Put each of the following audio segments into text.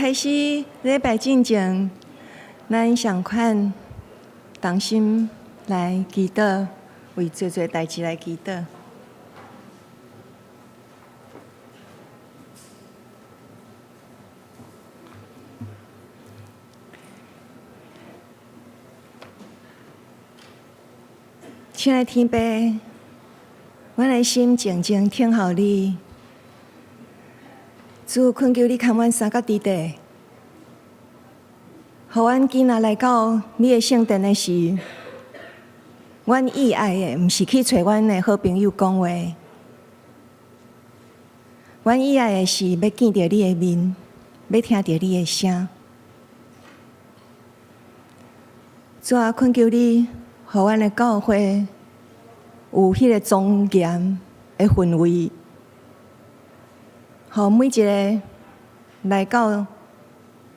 开始礼拜进前，咱上款同心来祈祷，为做代志来祈祷。亲爱的天父，阮的心静静听候你。主恳求你看阮三角地带，互阮囡仔来到你的圣殿的时，阮意爱的毋是去找阮的好朋友讲话，阮意爱的是要见到你的面，要听到你的声。主啊，恳求你，互阮的教会有迄个庄严的氛围。互每一个来到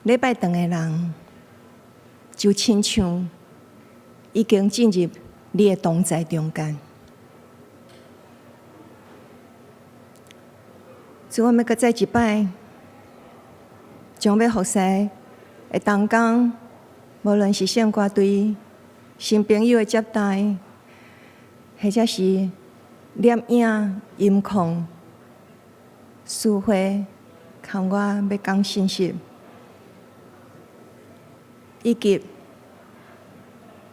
礼拜堂的人，就亲像已经进入你的同在中间。所以我们搁再一摆，将要服侍的同工，无论是圣歌队、新朋友的接待，或者是摄影、音控。书会，看我要讲信息，以及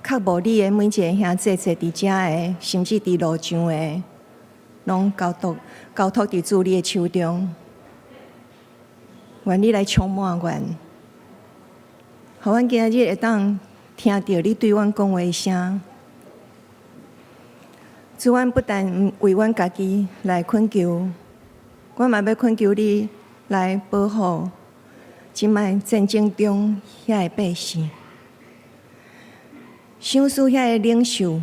较无你的每一个兄姐坐伫遮的，甚至伫路上的，拢交托伫主你的手中。愿你来充满阮，互阮今日会当听到你对阮讲话的声。主，阮不但为阮家己来恳求。我嘛要恳求你来保护即摆战争中遐个百姓，想使遐个领袖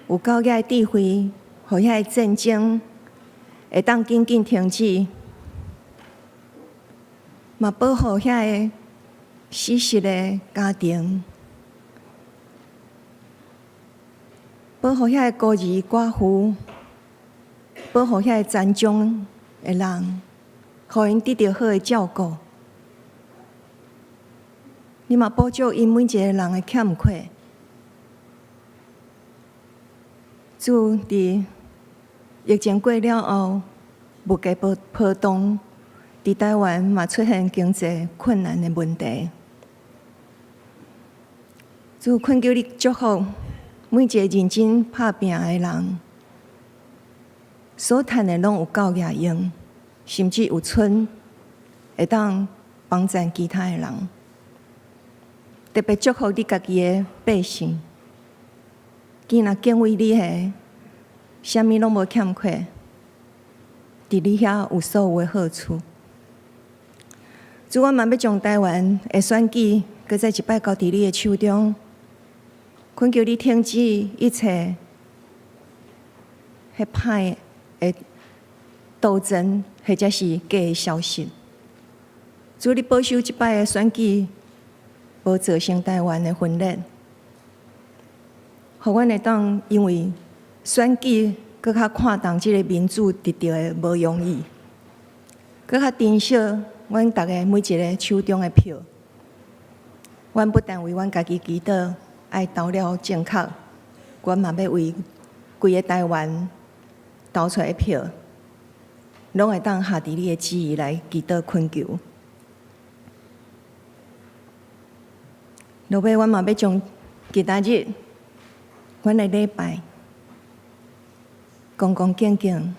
有够遐个智慧，互遐个战争会当紧紧停止，嘛保护遐个死失的家庭，保护遐个孤儿寡妇。保护遐个残障的人，互因得到好的照顾。你嘛补足因每一个人的欠缺。主伫疫情过了后，物价波动，伫台湾嘛出现经济困难的问题。主恳求你祝福每一个认真拍拼的人。所赚的拢有够野用，甚至有剩，会当帮助其他的人。特别祝福你家己的百姓，既然敬畏你的，啥物拢无欠缺，伫你遐有所有的好处。主，我嘛要将台湾的选举，搁再一摆交伫你的手中，恳求你停止一切迄歹的斗争，或者是假的消息。主，你保守即摆的选举，无造成台湾的分裂，互阮会当因为选举搁较看重即个民主得到的无容易，搁较珍惜阮逐个每一个手中的票。阮不但为阮家己祈祷，爱投了正确，阮嘛要为规个台湾。投出来的票，拢会当下伫你的旨意来祈祷恳求。落尾，阮嘛要将今仔日阮的礼拜，恭恭敬敬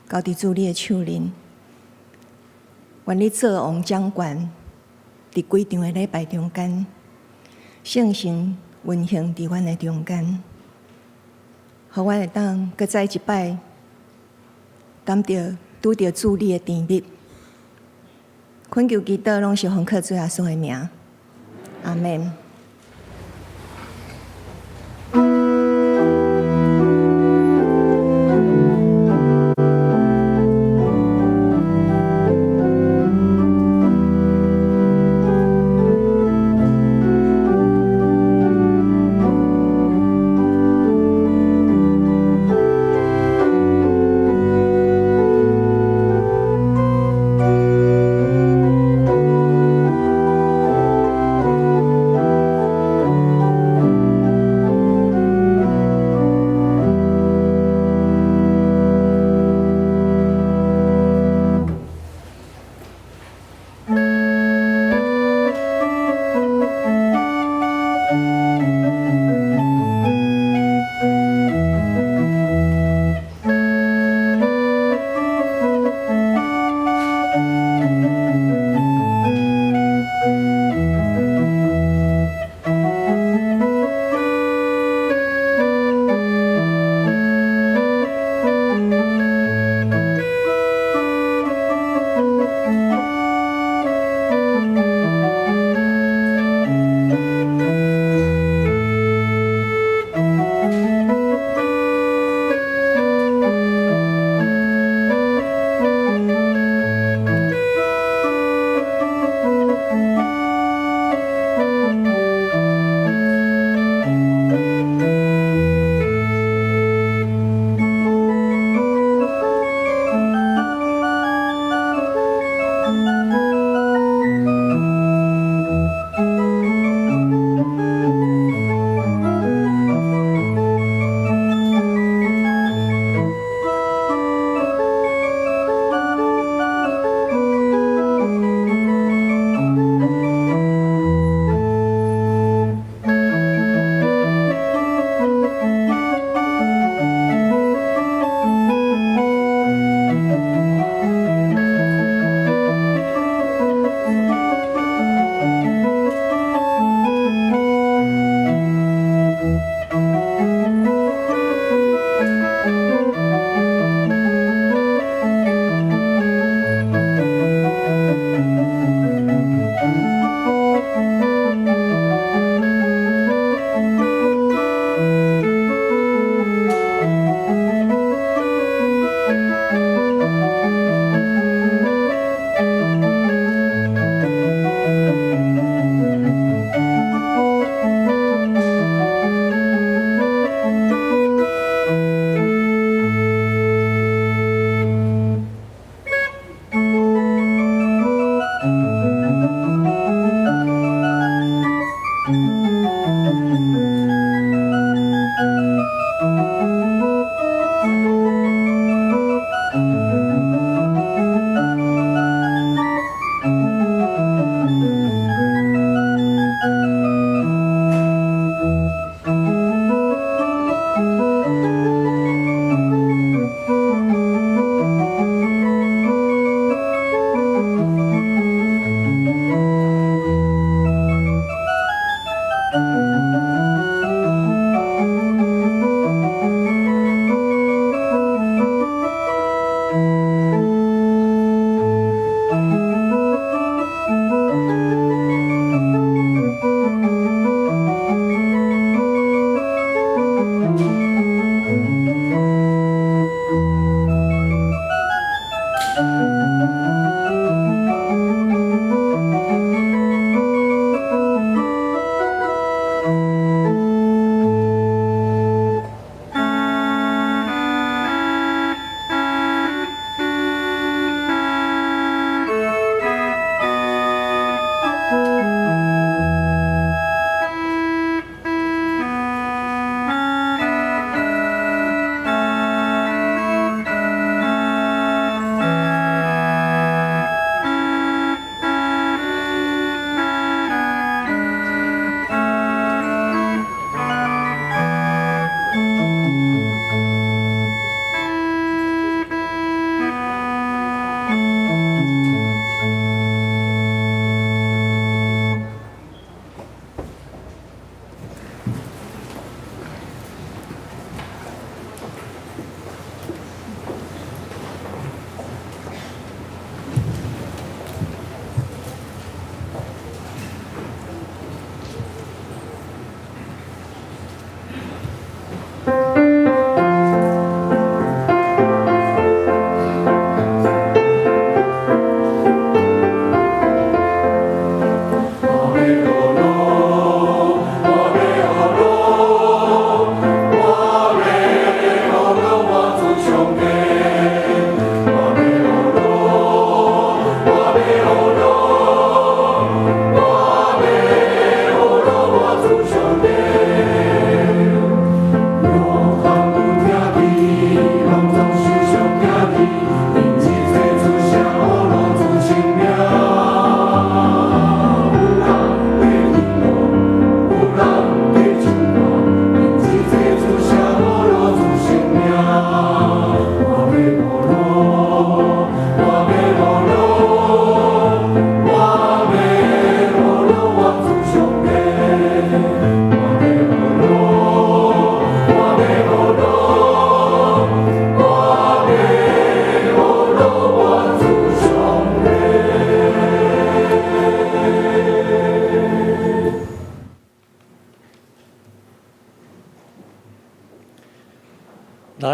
交伫主你的手里。愿你做王掌权，伫规场的礼拜中间，圣神运行伫阮的中间，互阮会当搁再一摆。拄着主你的甜蜜，恳求祈祷拢是奉靠主耶稣的名，阿门。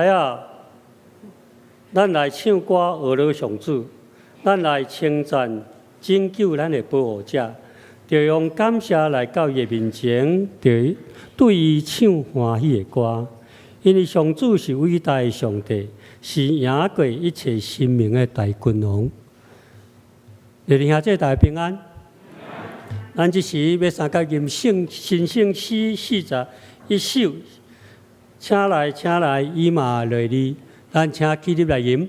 知啊，咱来唱歌学乐上主，咱来称赞拯救咱的保护者，就用感谢来到伊面前，就对伊唱欢喜的歌。因为上主是伟大的上帝，是赢过一切生命的大君王。弟兄姐妹大家平安。咱这时要三甲吟圣新圣诗41首，请来，伊嘛来哩，咱请起立来吟。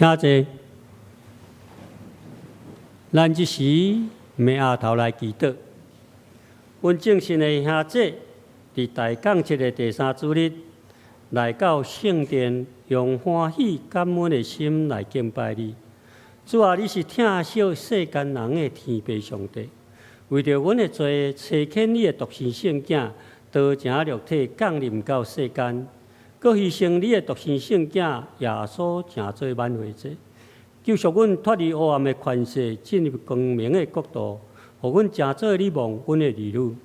请坐。咱即时暝下头来祈祷。阮正信的兄姐，伫大港节的第3主日，来到圣殿，用欢喜感恩的心来敬拜你。主啊，你是疼惜世间人的天父上帝，为着阮的罪，差遣你的独生圣子，道成肉体降临到世间，搁牺牲你的独生圣子耶稣，成做挽回者。救赎阮脱离黑暗的权势，进入光明的国度，互阮成做你望阮的儿女。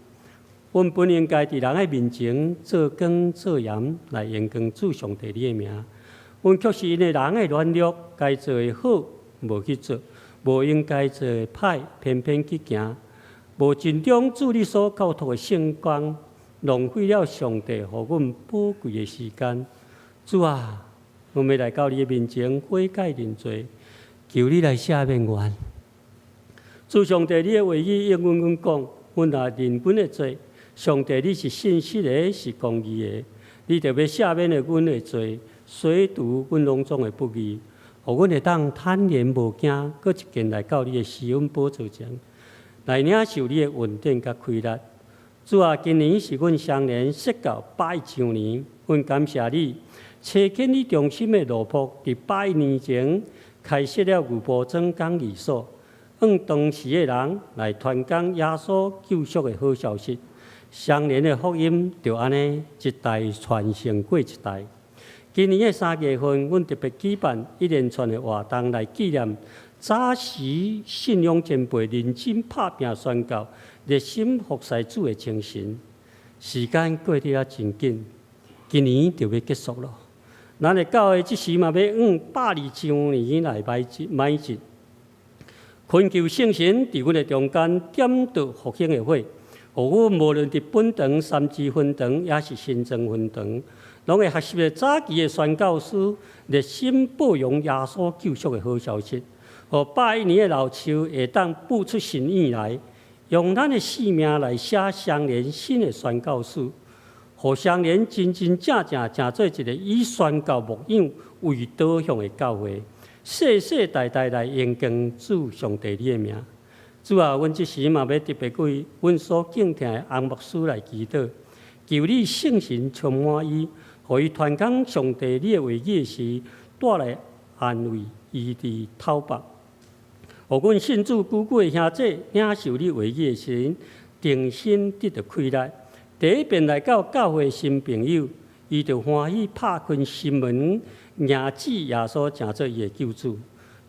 阮本应该伫人的面前做光做盐，来延光主上帝你的名。阮却是因为人的软弱，该做的好无去做，无应该做的歹偏偏去行，无尽忠主你所交托的圣光，浪费了上帝互阮宝贵的时间。主啊，阮要来到你的面前悔改认罪。求你来赦免阮。主上帝，你的话语应阮讲，阮若认阮的罪，上帝你是信实的，是公义的，你特别赦免了阮的罪，洗除阮拢总的不义，互阮会当坦然无惊，搁一见来到你的施恩宝座前，来领受你的恩典甲亏力。主啊，今年是阮相连设到100周年，阮感谢你，差遣你忠心的奴仆，伫100年前。开设了牛埔庄讲义所，让当时的人来传讲耶稣救赎的好消息。相连的福音就安尼一代传承过一代。今年的3月份，阮特别举办一连串的活动来纪念早时信仰前辈认真拍拼宣教、热心服侍主的精神。时间过得真紧，今年就要结束了。咱的教会即时嘛要120周年来迈进，恳求圣神伫阮的中间点着复兴的火，互阮无论伫本堂、三支分堂，也是新庄分堂，拢会学习的早期的宣教师，热心播扬耶稣救赎的好消息，互100年的老树会当步出新意来，用咱的性命来写相连新的宣教书。互相连真真正正成做一个以宣教牧养为导向的教会，世世代代来延光主上帝你的名。主啊，阮即时嘛要特别为阮所敬听的洪牧师来祈祷，求你圣神充满伊，互伊传讲上帝你的话语时，带来安慰、医治、讨白。互阮信主久久的兄弟领受你话语的时，定心得到开力。第一遍来到教会的新朋友，伊就欢喜拍开心门，认主耶稣成做伊的救主。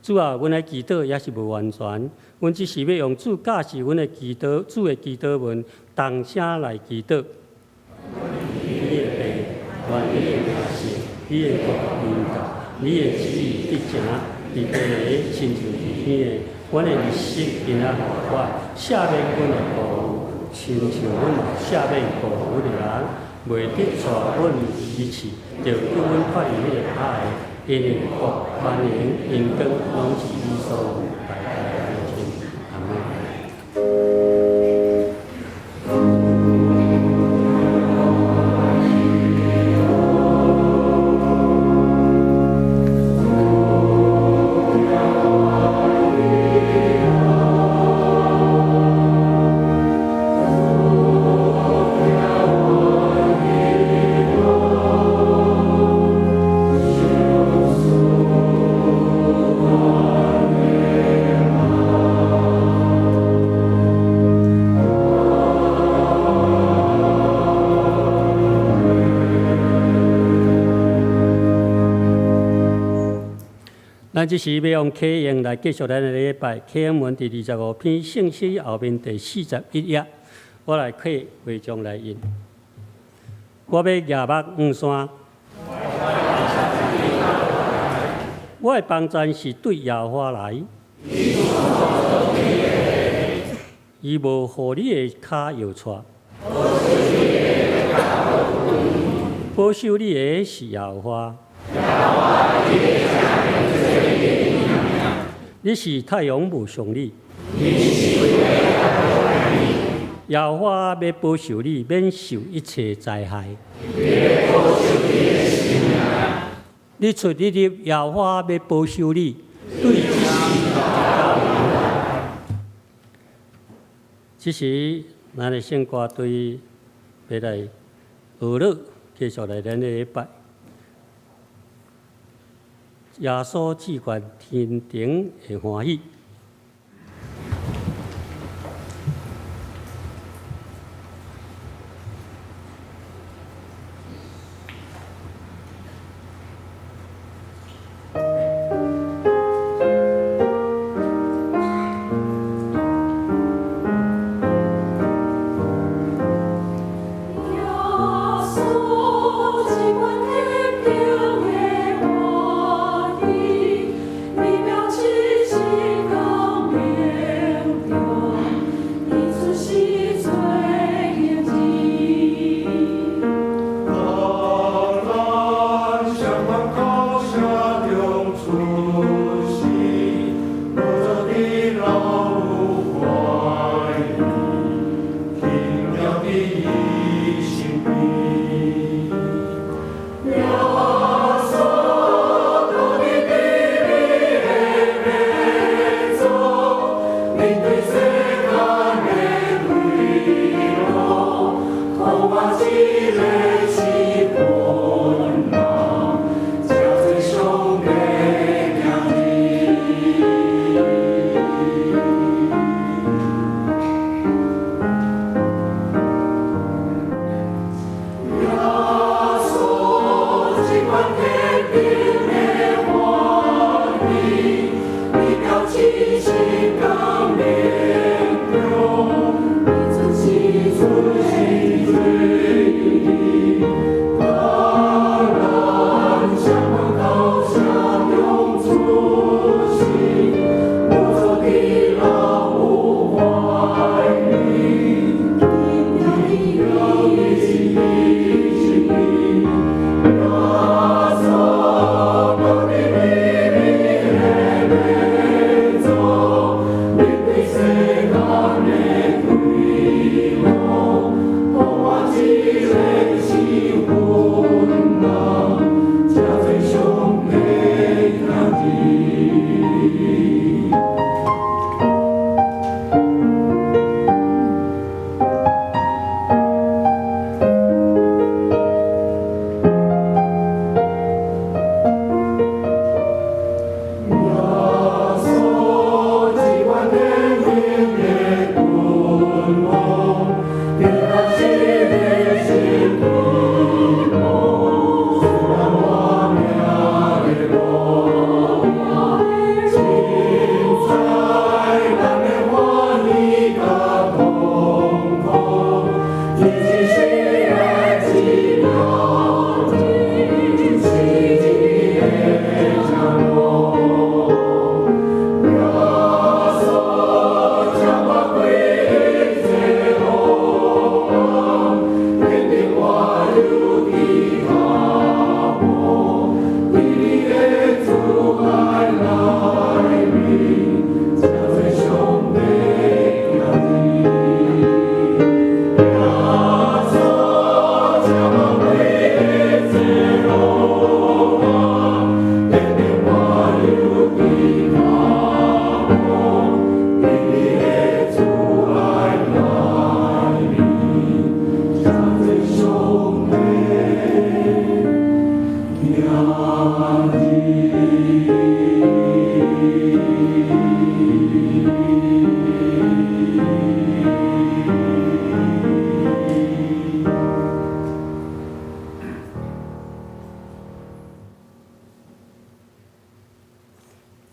主啊，阮的祈祷也是无完全，阮只是要用主教示阮的祈祷，主的祈祷文，同声来祈祷。你的病，愿你的名是，你的国临到，你的旨意必成，伫地的亲像伫天的。阮的日食今仔予我，赦免阮的过犯。亲像阮赦免过阮的人，袂得带阮离去，就叫阮脱离迄个歹的，因为国、繁荣、荣光，拢是你所有，代代相承。阿门。咱即时要用启应来继续咱的礼拜。启应文第25篇信息后面第41页，我来启会章来引。我要夜目黄山，我的帮助是对耶和华来，伊无互你的脚摇错，保守你的是耶和华。你是太阳无上你，耶和华要保守你免受一切灾害。你出你入，耶和华要保守你，对这事教你。这时，咱的圣歌对要来学了，继续来咱的礼拜。耶稣至愿天庭会欢喜。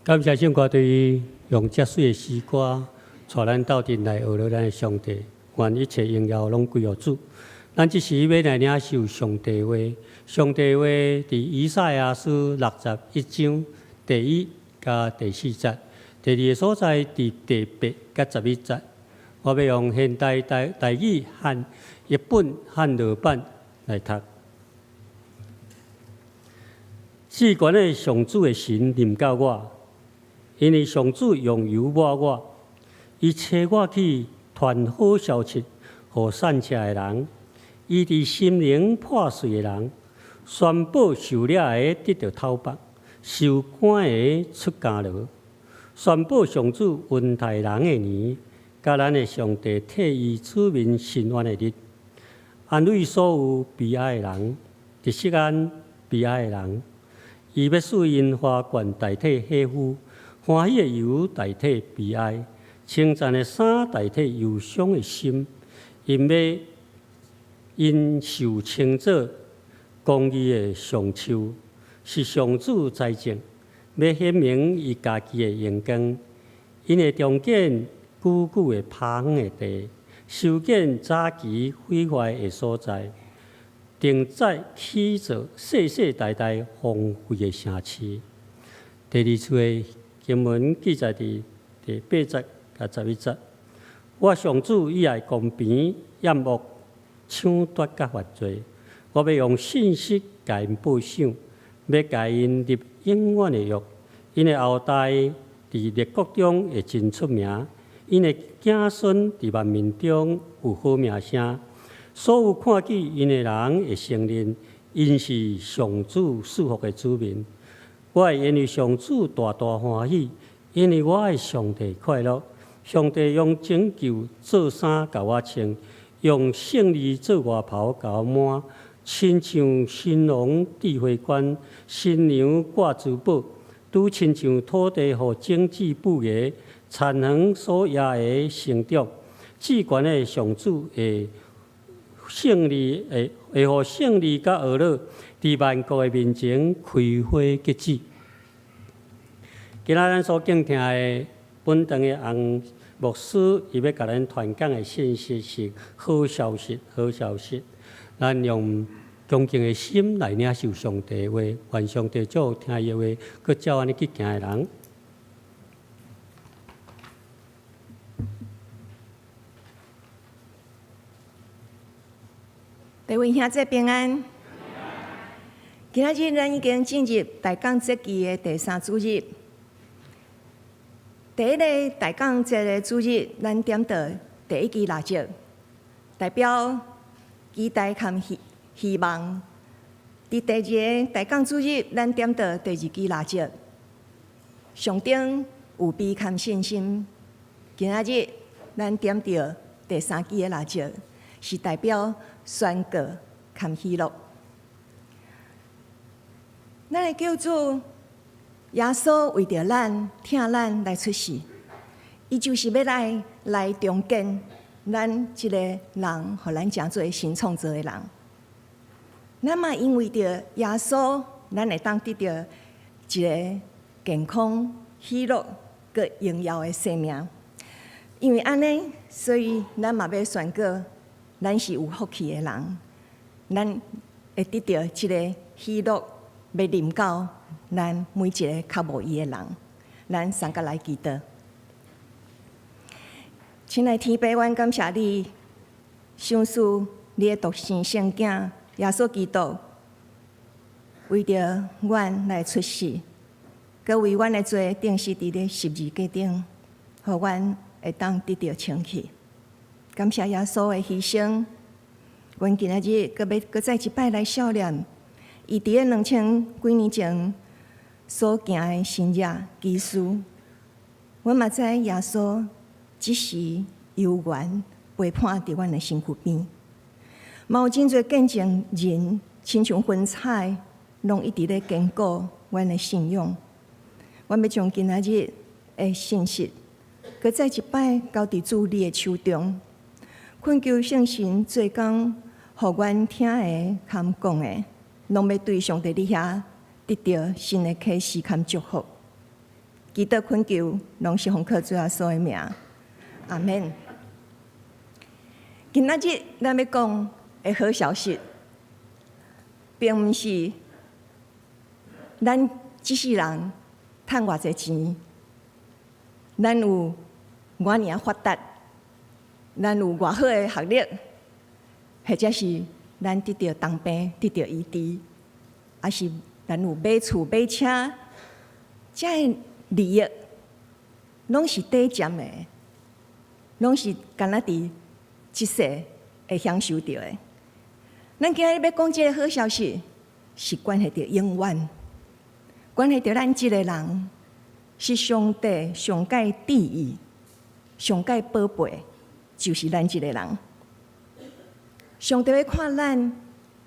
感谢圣歌对于用遮水的诗歌，带咱斗阵来学了咱的上帝，愿一切荣耀拢归乎主。咱即时要来领受上帝话，上帝话伫以赛亚书61章第1甲第4节，第二个所在伫第8甲11节。我要用现代台语和日本汉语版来读。四关的上主的神临到我。因为上主用油抹我，伊找我去传好消息，互散车的人，医治心灵破碎的人，宣布受了的得到讨白，受关的出监牢。宣布上主恩待人的年，甲咱的上帝替伊子民伸冤的日，安慰所有悲哀的人，伫世间悲哀的人。伊要使因花冠代替喜妇，欢喜的油代替悲哀，称赞的衫代替忧伤的心。因受称作公义的上树，是上主栽种。要显明伊家己的荣光，因会重建久久的趴远的地，修建早期毁坏的所在，定在起造世世代代荒废的城市。第二处的经文记载伫第8节甲11节。我上主以爱公平，厌恶抢夺甲犯罪。我要用信息甲因报赏，要甲因立永远的约。因的后代伫列国中会真出名，因的子孙伫万民中有好名声。所有看见因的人会承认，因是上主赐福的子民。我会因为上主大大欢喜，因为我的上帝快乐。上帝用拯救做衫甲我穿，用胜利做外袍甲我满，亲像新郎戴花冠，新娘挂珠宝。拄亲像土地互种子布芽，田园所野的成长，至悬的上主会胜利，会互胜利甲娱乐，伫万国的面前开花结籽。今仔咱所敬听的本堂的洪牧师，伊要甲咱传讲的信息是好消息，好消息。咱用恭敬的心来领受上帝的话，愿上帝祝福听伊的话，佮照安尼去行的人。各位兄姐平安。今仔日咱已经进入大港节期的第3主日。第一个大港节的主日，咱点到第1支蜡烛，代表期待和希望。伫第2个大港主日，咱点到第2支蜡烛，象征有悲和信心。今仔日咱点到第3支的蜡烛，是代表宣告和喜乐。咱的救主耶稣为着咱、听咱来出世，伊就是要来重建咱即个人，互咱成做新创造的人。咱嘛因为着耶稣，咱会当得到一个健康、喜乐、佮荣耀的生命。因为安尼，所以咱嘛要宣告，咱是有福气的人，咱会得到即个喜乐，要临到咱每一个较无伊的人。咱三个来祈祷。亲爱天父，阮感谢你，赏赐你的独生圣囝耶稣基督，为着阮来出世，佮为阮的罪钉死伫咧十字架顶，互阮会当得到清气。感谢耶稣的牺牲，阮今仔日佮再一摆来孝念，伊伫咧2000几年前所行的新约基事。阮嘛知耶稣即时悠远陪伴伫阮的身躯边，嘛有真侪见证人，亲像云彩，拢一直咧坚固阮的信仰。阮要将今仔日的信息，佮再一摆交伫主你的手中，恳求圣神做工，互阮听的、含讲的，拢要对上帝你遐得到新的启示和祝福。祈祷恳求，拢是奉靠主耶稣的名，阿免。今仔日咱要讲的好消息，并毋是咱即世人趁偌济钱，咱有偌尔发达，咱有偌好的学历，或者是咱得到当兵、得到医治，还是咱有买厝、买车，这个利益拢是短暂的，拢是干那伫即世会享受到的。咱今日要讲这个好消息，是关系到永远，关系到咱这个人是上帝上界旨意、上界宝贝，就是咱这个人。上帝要看咱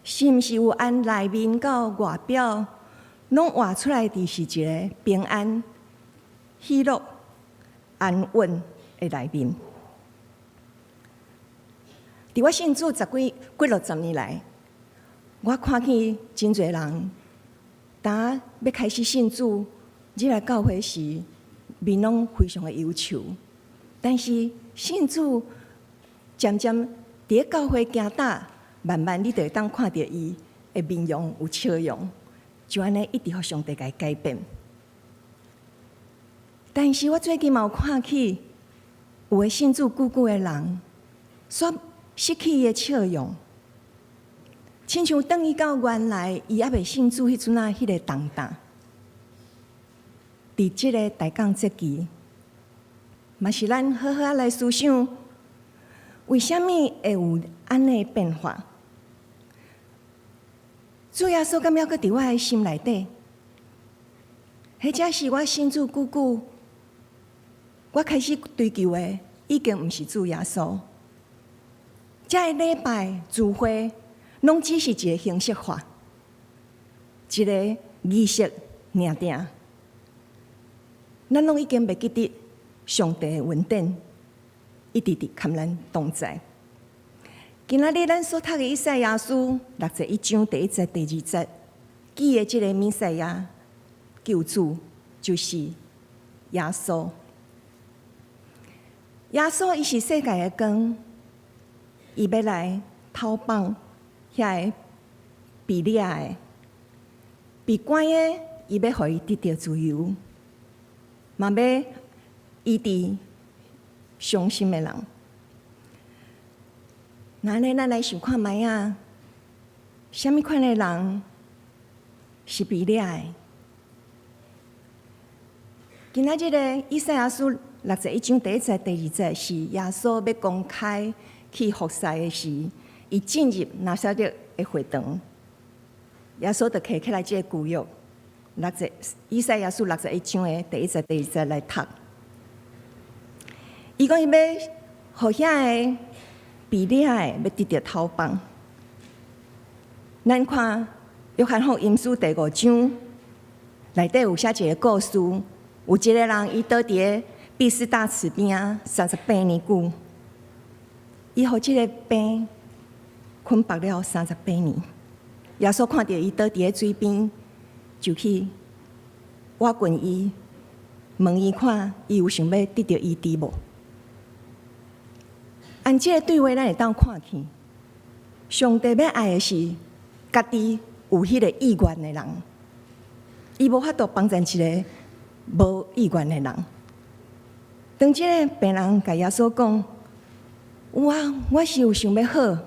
是毋是有按内面到外表，拢活出来的是一个平安、喜乐、安稳的内面。伫我信主几60年来，我看见真侪人，当要开始信主，入来教会时，面拢非常的忧愁。但是信主渐渐伫教会行大，慢慢你就会当看到伊的面容有笑容，就安尼一直互上帝甲伊改变。但是我最近嘛有看起，有的信主久久的人，煞失去伊的笑容，亲像等伊到原来伊还未信主迄阵啊，迄个重担。伫即个大港节期，嘛是咱好好来思想，为什么会有安尼的变化？主耶稣敢要搁伫我的心内底，或者是我信主久久，我开始追求的已经毋是主耶稣。这个礼拜聚会，拢只是一个形式化，一个仪式尔定。咱拢已经袂记得上帝的恩典，一直伫含咱同在。今仔日咱所读的以赛亚书61章第1节、第2节，记的这个弥赛亚救主就是耶稣。耶稣伊是世界的光。伊要来讨放遐个被掠的、被关的，伊要互伊得到自由，嘛要医治伤心的人。那安尼，咱来想看卖啊，什么款的人是被掠的？今仔日个以赛亚书61章第1节、第2节是耶稣要公开去服侍的时，伊进入拿撒勒的会堂，耶稣就摕起来这个旧约以赛亚书61章的第1节、第2节来读。伊讲伊要互遐个被掠的要得到讨放。咱看约翰福音书第5章内底有写一个故事，有一个人伊倒伫个毕士大池边38年久。伊互即个病捆绑了38年，耶稣看到伊倒伫个水边，就去挖滚伊，问伊看伊有想要得到医治无？按即个对话，咱会当看去，上帝要爱的是家己有迄个意愿的人，伊无法度帮助一个无意愿的人。当即个病人甲耶稣讲，我是有想要好，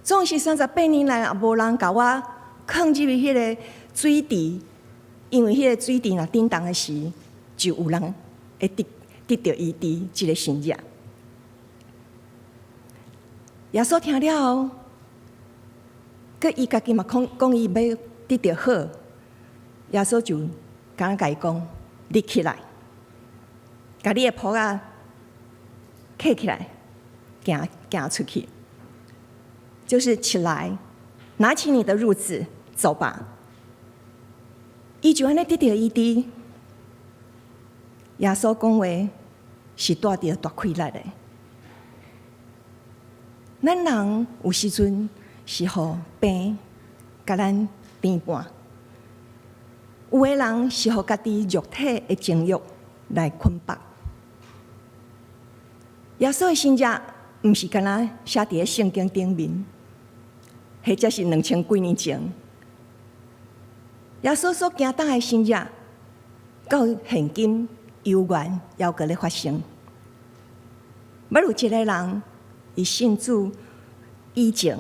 总是38年来也无人甲我放入去迄个水池，因为迄个水池若震动的时，就有人会得到医治即个神迹。耶稣听了后，佮伊家己嘛讲伊要得到好，耶稣就甲伊讲：你起来，甲你的袍仔揢起来。行出去，就是起来，拿起你的褥子走吧。伊就安尼得到医治。耶稣讲话是带着大气力的。咱人有时阵是互病甲咱牵绊，有的人是互家己肉体的情欲来捆绑。耶稣的神迹毋是干那写伫咧圣经顶面，或者是2000几年前，耶稣所行当的神迹，到现今犹原犹阁咧发生。要有一个人，伊信主以前，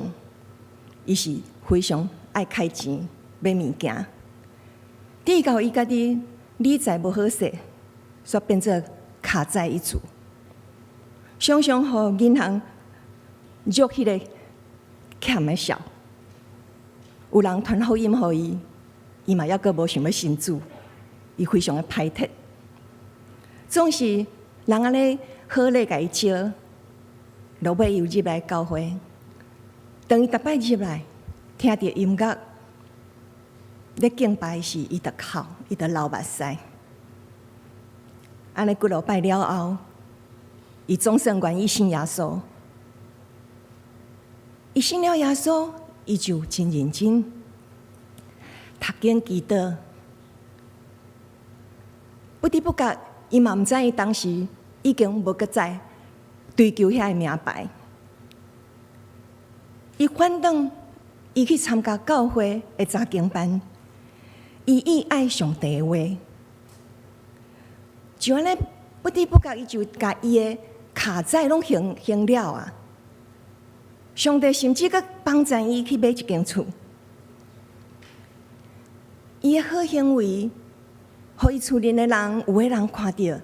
伊是非常爱开钱买物件，直到伊家己理财无好势，煞变做卡债一族。常常互银行约迄个欠的数，有人传福音给伊，伊嘛抑阁无想要信主，伊非常的排斥。总是人安尼好咧，甲伊招，落尾又入来教会。当伊逐摆入来，听着音乐，咧敬拜时，伊就哭，伊就流目屎。安尼几落摆了后，伊总算愿意信耶稣。伊信了耶稣，伊就真认真读经祈祷。不知不觉，伊嘛毋知伊当时已经无搁再追求遐个名牌。伊反倒伊去参加教会的查经班，伊意爱上帝的话。就安尼，不知不觉，伊就甲伊的卡债拢还了啊！上帝甚至阁帮助伊去买一间厝。伊的好行为，互伊厝里的人有个人看到，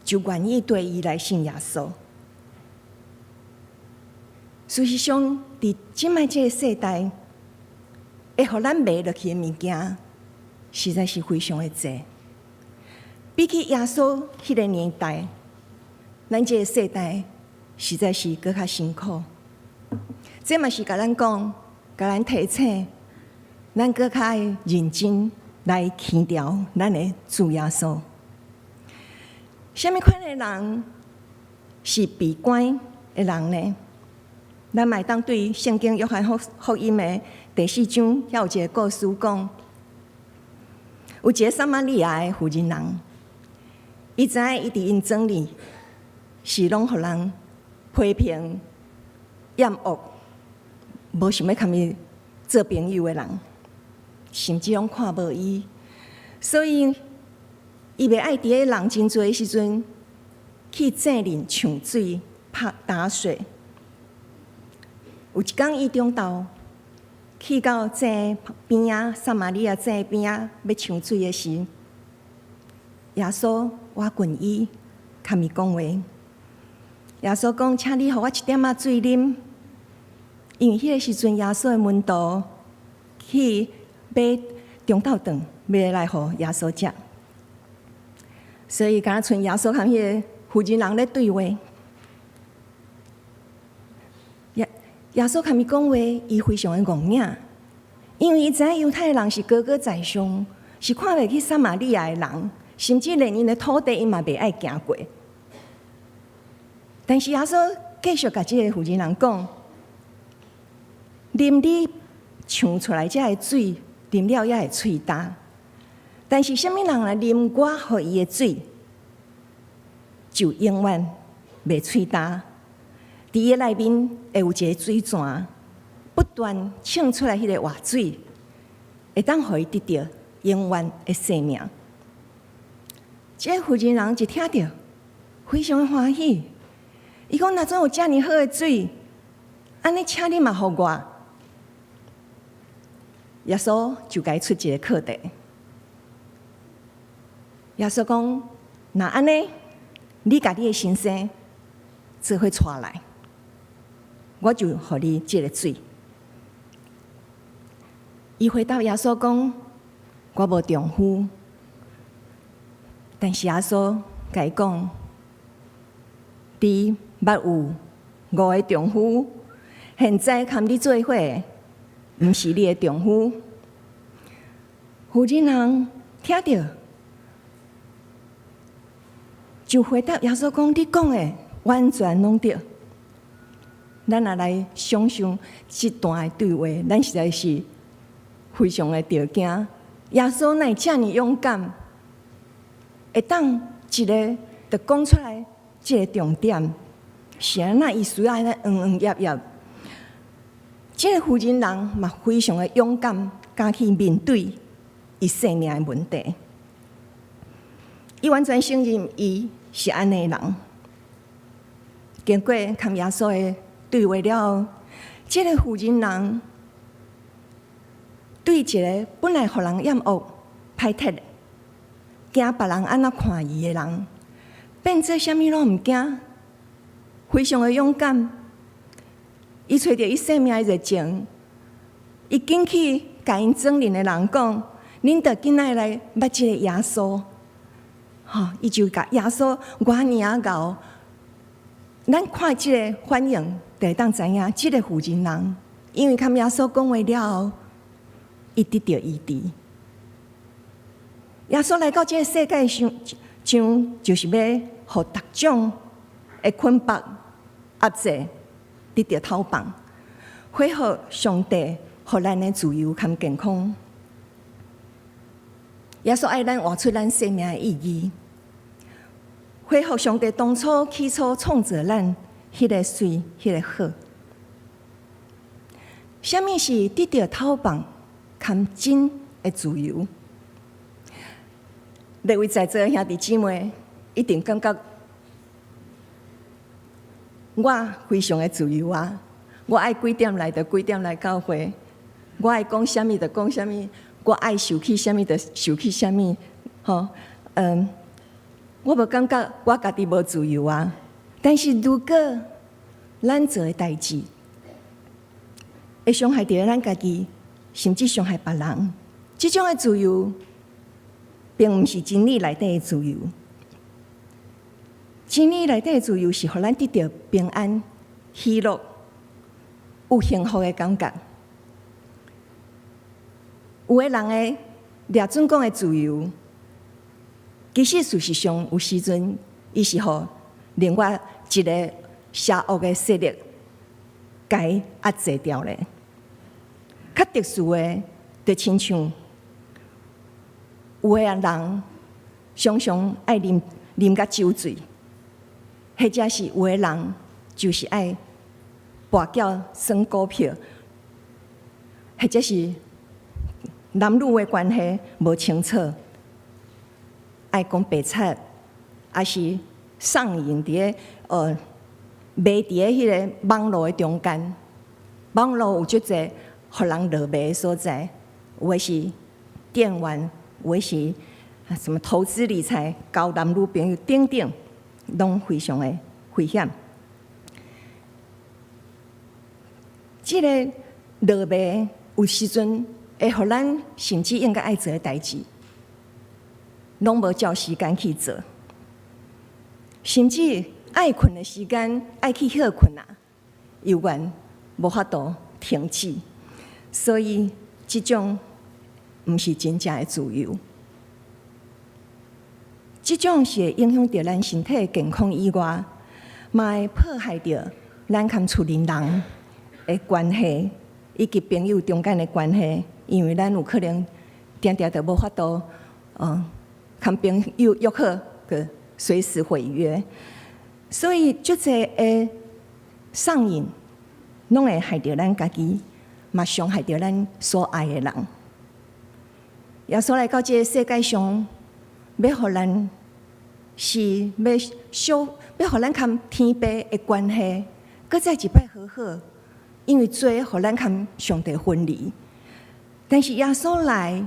就愿意对伊来信耶稣。事实上，伫即摆这个世代，会互咱买落去的物件，实在是非常的济。比起耶稣迄个年代，咱这个世代实在是搁较辛苦。这嘛是甲咱讲，甲咱提醒，咱搁较爱认真来强调咱的主耶稣。什么款的人是被关的人呢？咱嘛当对圣经约翰福音的第4章，遐有一个故事讲，有一个撒玛利亚的妇人人。伊知影伊伫因庄里是拢互人批评、厌恶，无想要甲伊做朋友的人，甚至拢看无伊，所以伊袂爱伫个人真多的时阵去井里抢水、打水。有一天，伊中昼去到井边仔，撒玛利亚井边仔要抢水的时，耶稣我近伊，甲伊讲话。耶稣讲：“请你互我一点仔水啉。”因为迄个时阵，耶稣的门徒去买中昼顿，要来互耶稣食，所以敢若剩耶稣和迄个妇人人咧对话。耶稣甲伊讲话，伊非常的戆领，因为伊知影犹太人是高高在上，是看袂起撒玛利亚的人。甚至连因的土地，伊嘛袂爱行过。但是耶稣继续甲即个妇人人讲：“啉你抢出来这个水，啉了也会喙焦。但是，什么人来啉我互伊的水，就永远袂喙焦。伫伊内面会有一个水泉，不断冲出来迄个活水，会当互伊得到永远的生命。”这个妇人人一听到，非常的欢喜。伊讲：“若总有遮尔好的水，安尼请你嘛互我。”耶稣就甲伊出一个课题。耶稣讲：“若安尼，你家己的先生做伙带来，我就互你即个水。”伊回答耶稣讲：“我无丈夫。”但是耶稣甲伊讲：“你捌有5个丈夫，现在和你做伙，毋是你的丈夫。”妇人人听到，就回答耶稣讲：“你讲的完全拢对。”咱也来想想这段的对话，咱实在是非常的着惊。耶稣哪会遮尔勇敢？会当一个就讲出来，这个重点是安那伊需要安尼叶叶。这个妇人人嘛非常的勇敢，敢去面对伊生命的问题。伊完全承认伊是安尼人。经过和耶稣的对话了后，这个妇人人对一个本来互人厌恶、排斥的，惊别人安怎看伊的人，变做啥物拢毋惊，非常的勇敢。伊找到伊生命的热情，伊紧去甲因庄人的人讲：恁着紧来捌即个耶稣。伊就甲耶稣偌尔啊敖，咱看即个反应，就会当知影即个妇人人，因为看耶稣讲话了后，伊得到医治。耶稣来到即个世界上，就是要互逐种的捆绑、压制得到透放，恢复上帝互咱的自由和健康。耶稣爱咱活出咱生命的意义，恢复上帝当初起初创造咱迄个水、迄个好。什么是得到透放、和真的自由？各位在座的兄弟姊妹，一定感觉我非常的自由啊！我爱几点来就几点来教会，我爱讲什么就讲什么，我爱受气什么就受气什么。我无感觉我家己无自由啊。但是如果咱做的代志会伤害到咱家己，甚至伤害别人，这种的自由，并毋是真理内底的自由。真理内底的自由是互咱得到平安、喜乐、有幸福的感觉。有的人的掠准讲的自由，其实事实上有时阵，伊是互另外一个邪恶的势力甲伊压制掉咧。较特殊的，就亲像有的人常常爱啉甲酒醉，或者是有的人就是爱跋筊算股票，或者是男女的关系无清楚，爱讲白贼，还是上瘾伫个迷伫个迄个网络的中间。网络有足侪互人落迷的所在，有的是电玩，有的是什么投资理财、交男女朋友等等，拢非常的危险。即个落迷有时阵会互咱甚至应该爱做的代志，拢无照时间去做，甚至爱困的时间爱去歇困啊，永远无法度停止。所以，这种毋是真正的自由。这种是会影响到咱身体的健康以外，嘛会破坏到咱和厝邻人的关系，以及朋友中间的关系。因为咱有可能常常就无法度，和朋友约好，个随时毁约。所以，足侪的上瘾，拢会害到咱家己。嘛伤害到咱所爱的人。耶稣来到这个世界上，要互咱是要互咱和天父的关系，搁再一摆和好。因为罪互咱和上帝分离，但是耶稣来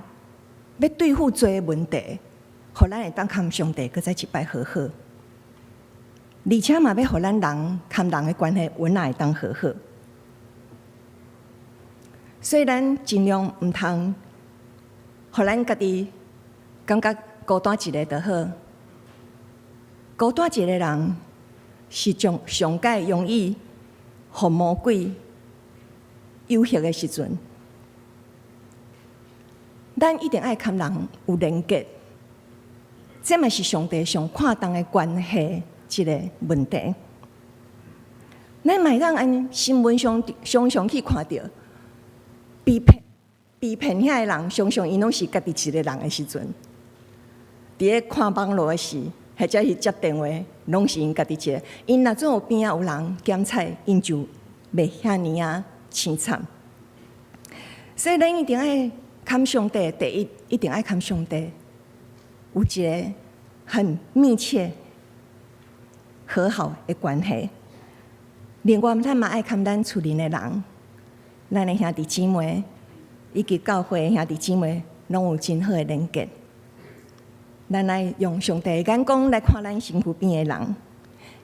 要对付罪的问题，互咱会当和上帝搁再一摆和好，而且嘛要互咱人和人的关系稳来当和好。所以咱尽量毋通，互咱家己感觉孤单一个就好。孤单一个人是上界容易互魔鬼诱惑的时阵，咱一定爱和人有连结。这嘛是上帝上看重的关系一个问题。咱嘛会当按新闻上常常去看到。被骗遐个人，常常因拢是家己一个人的时阵，伫咧看网络的时，或者是接电话，拢是因家己一个。因若总有边仔有人检查，因就袂遐尼啊凄惨。所以咱一定爱看上帝，第一一定爱看上帝，有一个很密切、和好的关系。另外，咱嘛爱看咱厝邻的人。咱的兄弟姊妹，以及教会的兄弟姊妹，拢有真好的连结。咱来用上帝的眼光来看咱身躯边的人，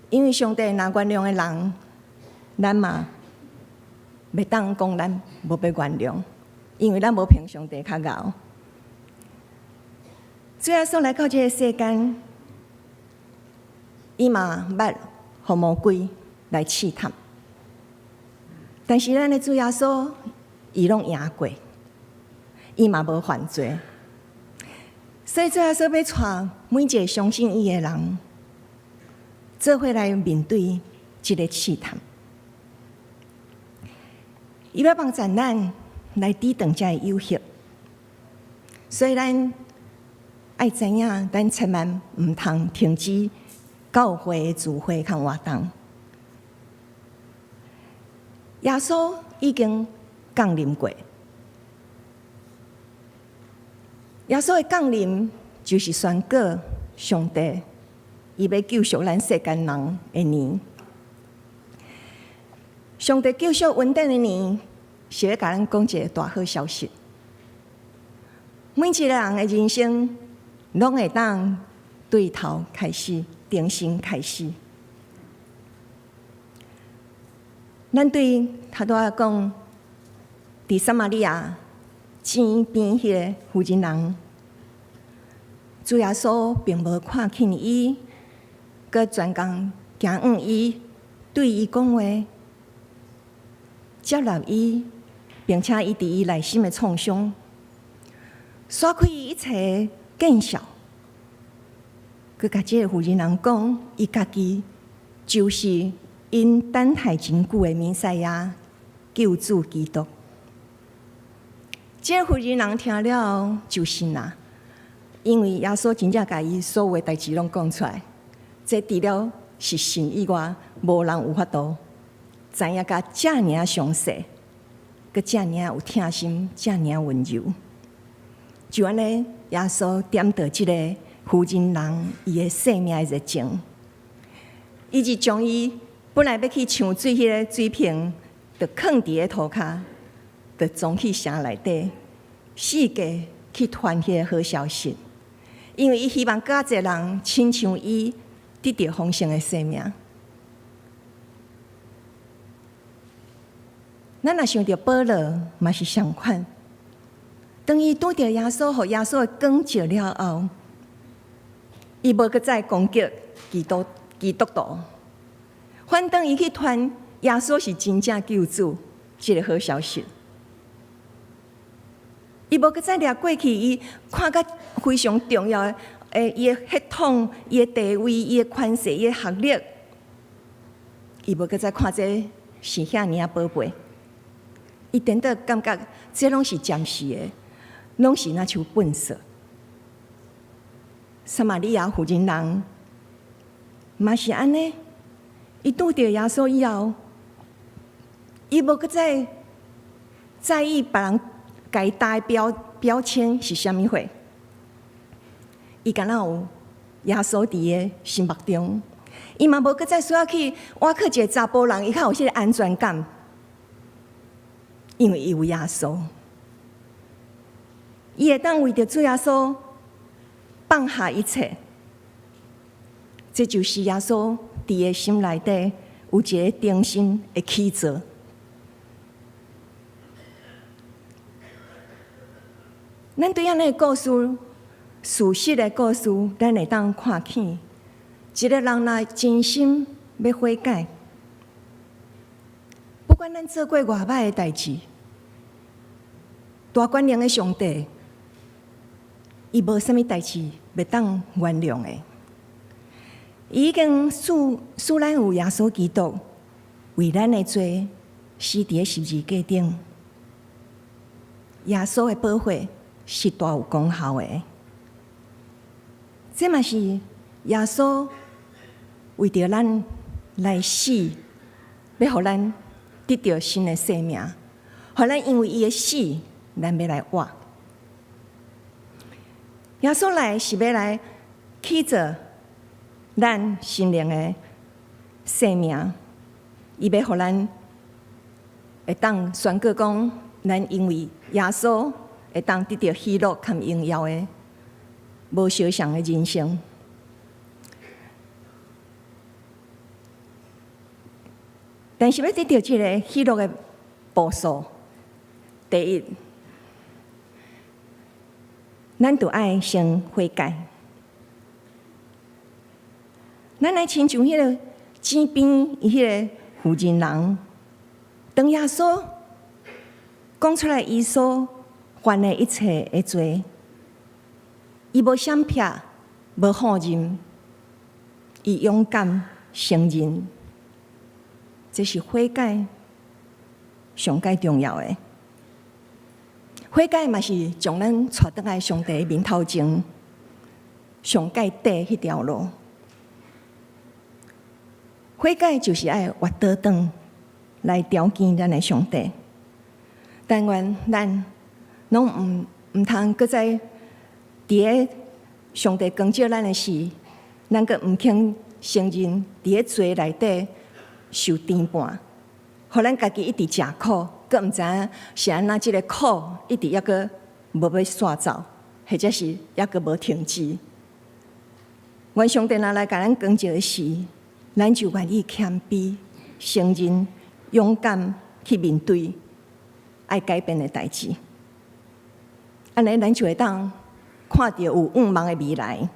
因为上帝若原谅的人，咱嘛袂当讲咱无要原谅，因为咱无平上帝较敖。主耶稣来到这个世间，伊嘛捌互魔鬼来试探，但是咱的主耶稣，伊拢赢过，伊嘛无犯罪，所以主耶稣要带每一个相信伊的人，做伙来面对这个试探。伊要帮助咱来抵挡这个诱惑，所以咱爱知影，咱千万毋通停止教会的聚会和活动。耶稣已经降临过，耶稣的降临就是宣告上帝伊要救赎咱世间人的年。上帝救赎稳定的年，是要甲咱讲一个大好消息。每一个人的人生，拢会当对头开始，重新开始。咱对头拄仔讲，伫撒玛利亚井边迄个妇人人，主耶稣并无看轻伊，佮专工行往伊，对伊讲话，接纳伊，并且伊伫伊内心的创伤，刷开一切见笑。佮甲即个妇人人讲，伊家己就是因等待真久的弥赛亚救主基督。即个妇人人听了后就信啦，因为耶稣真正甲伊所有的代志拢讲出来，这除了是信以外，无人有法度知影甲遮尔详细，佮遮尔有疼心，遮尔温柔。就安尼，耶稣点到即个妇人人伊的生命的热情，伊就将伊本来要去抢水迄个水瓶，就放伫个涂骹，就装去城内底，四界去传迄个好消息，因为伊希望更侪人亲像伊得到丰盛的生命。咱若想到保罗，嘛是相款。当伊拄着耶稣，互耶稣的光照了后，伊无再攻击基督徒，反倒伊去传耶稣是真正救主，这个好消息。伊无再掠过去，伊看甲非常重要的伊的血统、伊的地位、伊的权势、伊的学历，伊无再看这是遐尔宝贝。伊颠倒感觉这拢是暂时的，拢是那像粪扫。撒玛利亚妇人人嘛是安尼，伊拄着耶稣以后，伊无再在意别人甲伊打的标签是啥物货，伊敢若有耶稣伫个心目中，伊嘛无再需要去挖去一个查甫人，伊较有迄个安全感。因为伊有耶稣，伊会当为着主耶稣放下一切。这就是耶稣伫个心内底有一个定心的起造。咱对安尼故事、事实的故事，咱会当看起一个人若真心要悔改，不管咱做过偌歹的代志。大权能的上帝，伊无啥物代志袂当原谅的。伊已经使咱有耶稣基督为咱的罪死伫个十字架顶。耶稣的保护是大有功效的。这嘛是耶稣为着咱来死，要互咱得到新的生命，互咱因为伊的死。咱要来活，耶稣来是要来起造咱心灵的生命，伊要互咱会当宣告讲，咱因为耶稣会当得到喜乐和荣耀的无相像的人生。但是要得到这个喜乐的步数，第一。咱就爱先悔改。咱来亲像迄个井边伊迄个妇人人，当耶稣讲出来伊所犯的一切的罪，伊无闪避，无放任，伊勇敢承认，这是悔改上介重要的。悔改嘛是将咱带倒来上帝面头前，上介底迄条路。悔改就是爱活倒转来朝见咱的上帝。但愿咱拢唔通搁再伫个上帝光照咱的时，咱搁唔肯承认伫个罪内底受颠簸，互咱家己一直食苦，搁唔知影是安那即个苦一直抑搁无要煞走，或者是抑搁无停止。愿上帝若来甲咱光照的时，咱就愿意谦卑、承认、勇敢去面对爱改变的代志。安尼，咱就会当看到有远望的未来。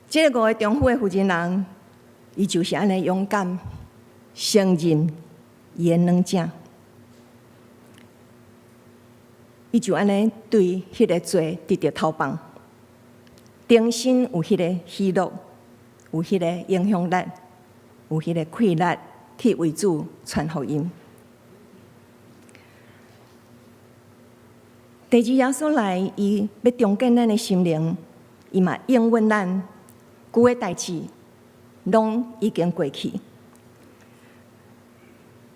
这个5个中妇的妇人人，伊就是安尼勇敢承认伊的软弱，伊就安尼对迄个罪直直投放，重新有迄个喜乐，有迄个影响力，有迄个气力去为主传福音。第二，耶稣来，伊要重建咱的心灵，伊嘛应允咱旧的代志，拢已经过去。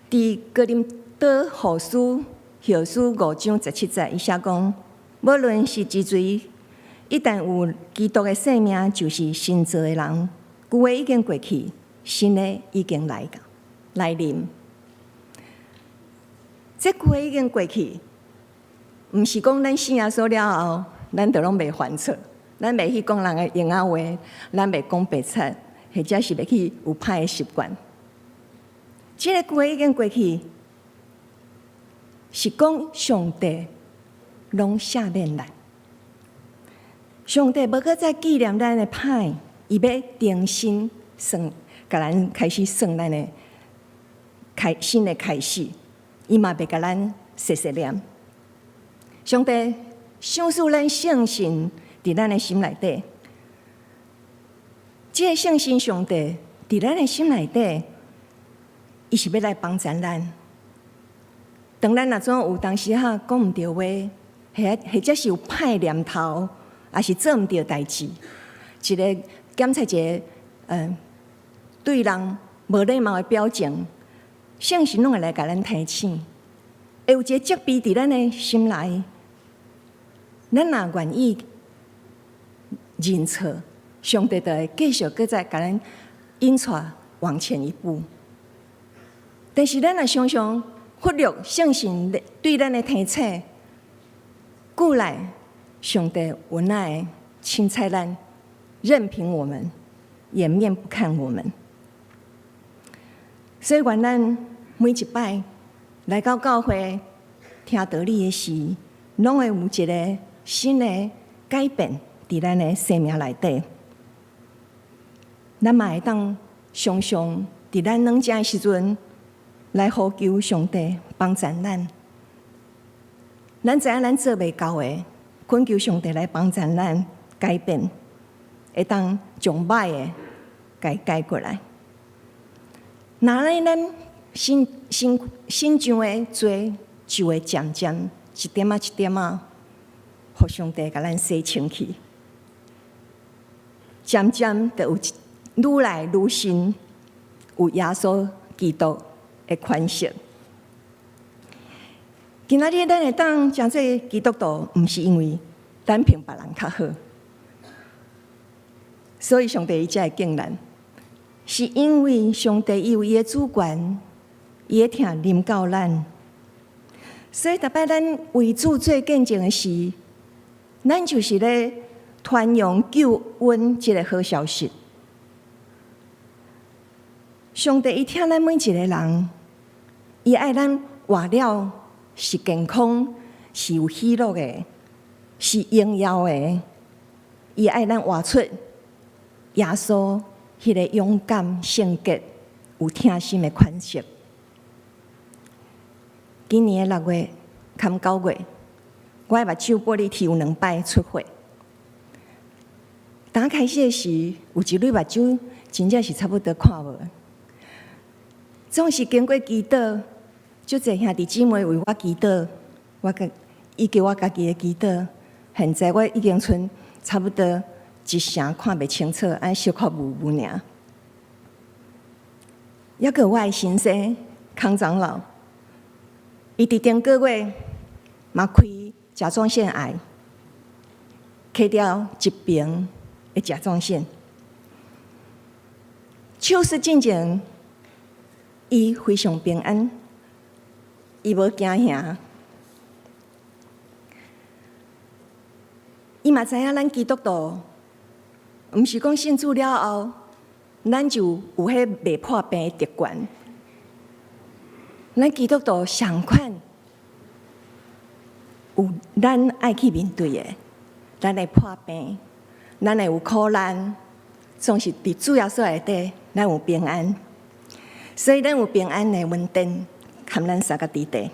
伫哥林多后书后书5章17节，伊写讲：无论是之罪，一旦有基督的生命，就是新造的人，旧的已经过去，新的已经来临。这旧的已经过去。毋是讲咱信耶稣了后，咱就拢袂犯错，咱袂去讲人的闲话，咱袂讲白贼，或者是袂去有歹的习惯。这个旧已经过去，是讲上帝拢赦免咱，上帝无搁再纪念咱的歹，伊要重新算，甲咱开始算咱的新的开始，伊嘛袂甲咱细细念。上帝赏赐咱圣神伫咱的心内底，这个圣神上帝伫咱的心内底，伊是要来帮助咱。当咱若总有当时讲毋对话，或者是有歹念头，也是做毋对代志，一个检查一个对人无礼貌的表情，圣神拢会来甲咱提醒，会有一个责备伫咱的心内。咱若愿意认错，上帝就会继续搁再甲咱引带往前一步。但是咱若常常忽略圣神对咱的提醒，故来上帝无奈轻踩咱，任凭我们，掩面不看我们。所以愿咱每一摆来到教会听道理的时，拢会有一个新的改变伫咱的生命内底，咱嘛会当常常伫咱软弱的时阵来呼求上帝帮助咱。咱知影咱做袂到的，恳求上帝来帮助咱改变，会当将歹的改过来。那咧，咱心上的罪就会渐渐一点一点互上帝甲咱洗清去，渐渐就有愈来愈深有耶稣基督的款式。今仔日咱会当诚做基督徒，毋是因为咱比别人较好，所以上帝才会敬咱，是因为上帝伊有伊的主权，伊会听临到咱。所以，逐摆咱为主做见证的时，咱就是咧传扬救恩这个好消息。上帝伊听咱每一个人，伊爱咱活了是健康，是有喜乐的，是荣耀的，伊爱咱活出耶稣迄个勇敢、圣洁、有疼心的款式。今年的6月含9月，我的目睭玻璃体有2摆出血。刚开始的时，有一蕊目睭真正是差不多看无。总是经过祈祷，足侪兄弟姊妹为我祈祷，伊叫我家己的祈祷。现在我已经剩差不多一成看袂清楚，安小可模糊尔。抑个我的先生康长老，伊伫顶个月嘛开甲状腺癌，开掉一边的甲状腺。手术进前，伊非常平安，伊无惊吓。伊嘛知影咱基督徒，毋是讲信主了后，咱就有迄袂破病的特权。咱基督徒上款有咱爱去面对的，咱会破病，咱会有苦难，总是伫主耶稣内底，咱有平安。所以咱有平安的稳定，含咱三个伫地。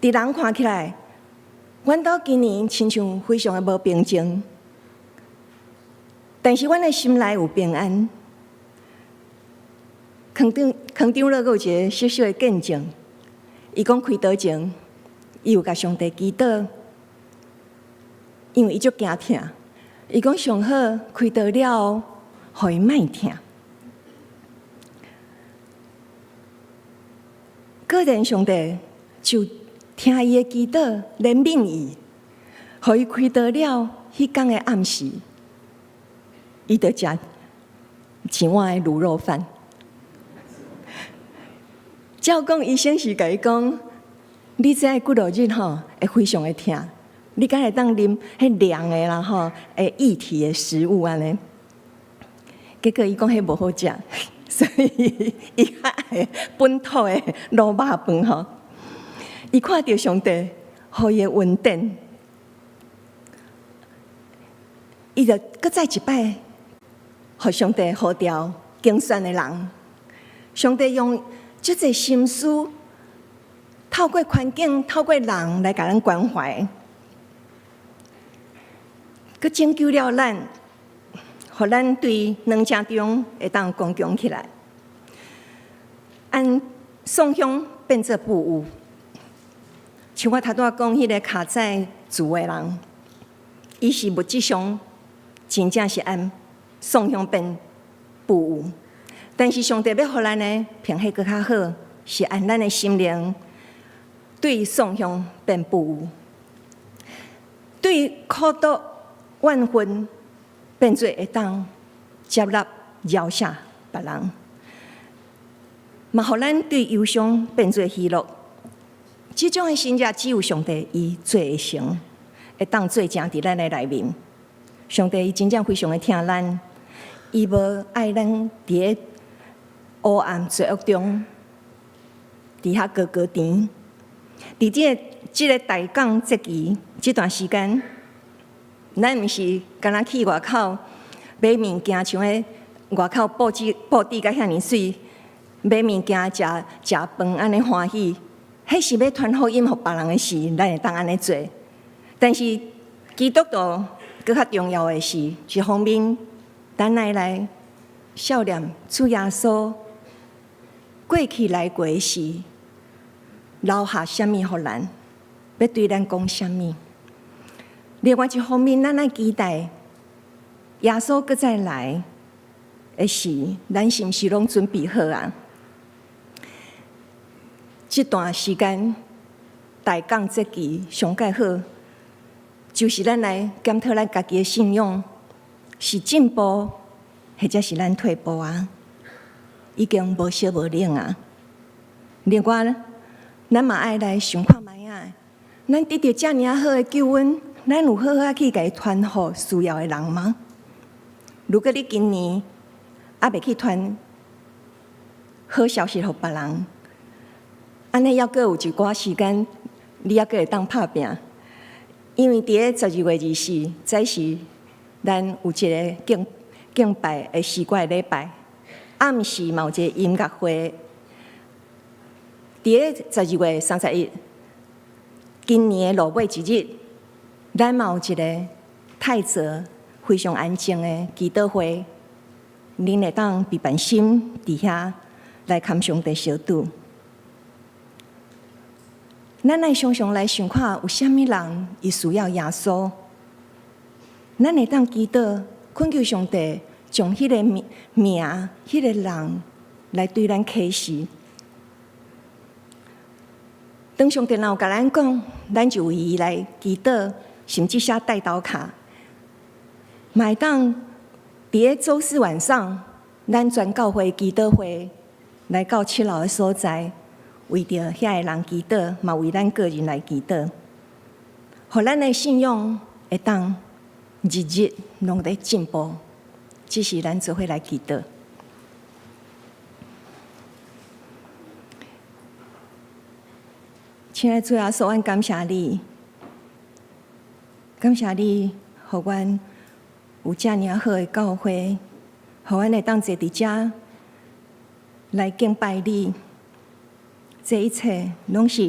伫人看起来，阮兜今年亲像非常的无平静，但是阮的心内有平安。坑长了有一个小小的见证，伊讲开刀前，伊有甲上帝祈祷，因为伊足惊痛，伊讲上好开刀了后，互伊莫痛。果然上帝就听伊的祈祷，怜悯伊，互伊开刀了。迄天的暗时，伊就食一碗的卤肉饭。照讲，医生是甲伊讲，你这骨肉日吼会非常的痛，你敢会当啉迄凉的啦吼，诶液体的食物安尼。结果伊讲迄无好食，所以伊较爱本土的卤肉饭吼。伊看到上帝，互伊稳定，伊就搁再一摆，互上帝呼召竞选的人。上帝用足侪心思，透过环境，透过人来甲咱关怀，佮拯救了咱，互咱对两者中会当刚强起来。按宋香变做布屋，像我头拄讲迄个卡在厝的人，伊是物质上真正是按宋香变布屋。但是上帝要互咱的品性更较好，是按咱的心灵对颂香变布屋，对苦毒怨恨变做会当接纳饶恕别人，嘛互咱对忧伤变做喜乐。这种的心者只有上帝伊做会成，会当做成伫咱的内面。上帝伊真正非常的疼咱，伊无爱咱伫个黑暗罪恶中，伫遐高高甜。伫即个大港节期这段时间，咱毋是干那去外口买物件，像迄外口布置甲遐尼水，买物件食饭安尼欢喜，迄是要传福音互别人的事，咱会当安尼做。但是基督徒搁较重要的是，一方面，咱来孝念主耶稣。过去来过的事，留下什么互咱？要对咱讲什么？另外一方面，咱来期待耶稣搁再来的时，咱是毋是拢准备好啊？这段时间大港节期上介好，就是咱来检讨咱家己的信仰是进步，或者是咱退步啊？已经无烧无冷啊！另外，咱嘛爱来想看卖啊，咱得到遮尔好的救恩，咱有好好去甲伊传互需要的人吗？如果你今年还袂去传好消息互别人，安尼还阁有一寡时间，你还阁会当拍拼。因为伫个12月24，这是咱有一个敬拜的习惯礼拜，暗时嘛有一个音乐会。伫个12月31，今年的落尾一日，咱嘛有一个泰泽非常安静的祈祷会，恁会当闭办心伫遐来看上帝小组。咱来常常来想看，有啥物人伊需要耶稣？咱会当祈祷，恳求上帝将迄个名、迄个人来对咱启示。当上帝若有甲咱讲，咱就为伊来祈祷，甚至写代祷卡。嘛会当伫个周四晚上，咱全教会祈祷会来到7楼的所在。为着遐个人祈祷，嘛为咱个人来祈祷，互咱的信仰会当日日拢在进步。这是咱做伙来祈祷。亲爱的主耶稣，阮感谢你，感谢你，互阮有遮尔好的教会，互阮会当坐伫遮来敬拜你。这一切拢是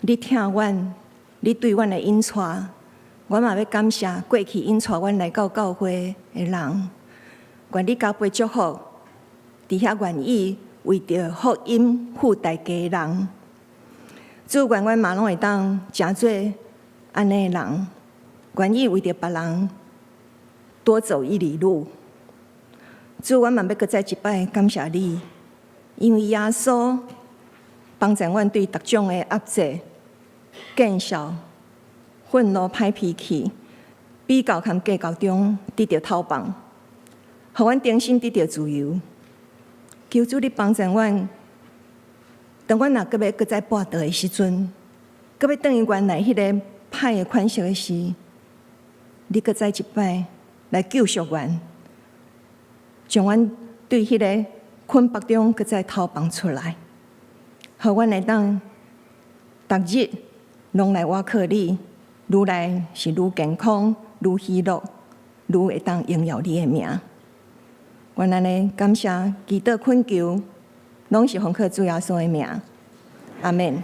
你听阮，你对阮的引带，阮嘛要感谢过去引带阮来到教会的人，愿你加倍祝福，伫遐愿意为着福音付代价的人。主愿阮嘛拢会当诚做安尼的人，愿意为着别人多走一里路。主，阮嘛要搁再一摆感谢你，因为耶稣帮助阮对逐种的压制、见笑、愤怒、歹脾气、比较和计较中得到透放，互阮重新得到自由。求主你帮助阮，当阮若搁要搁再跋倒的时阵，搁要等于原来迄个歹的款式的时，你搁再一摆来救赎阮，将阮对迄个捆绑中搁再透放出来。互阮会当逐日拢来倚靠你，愈来是愈健康、愈喜乐，愈会当荣耀你的名。愿安尼感谢、祈祷、恳求，拢是奉靠主耶稣的名。阿们。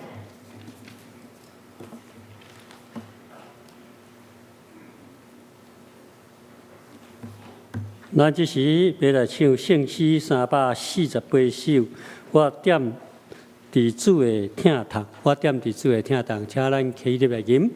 咱这时要来唱圣诗348首，我点伫主的听堂，我点伫主的听堂，请咱起立来吟。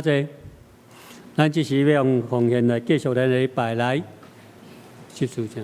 请坐。咱即时要用奉献来继续咱礼拜来接受者。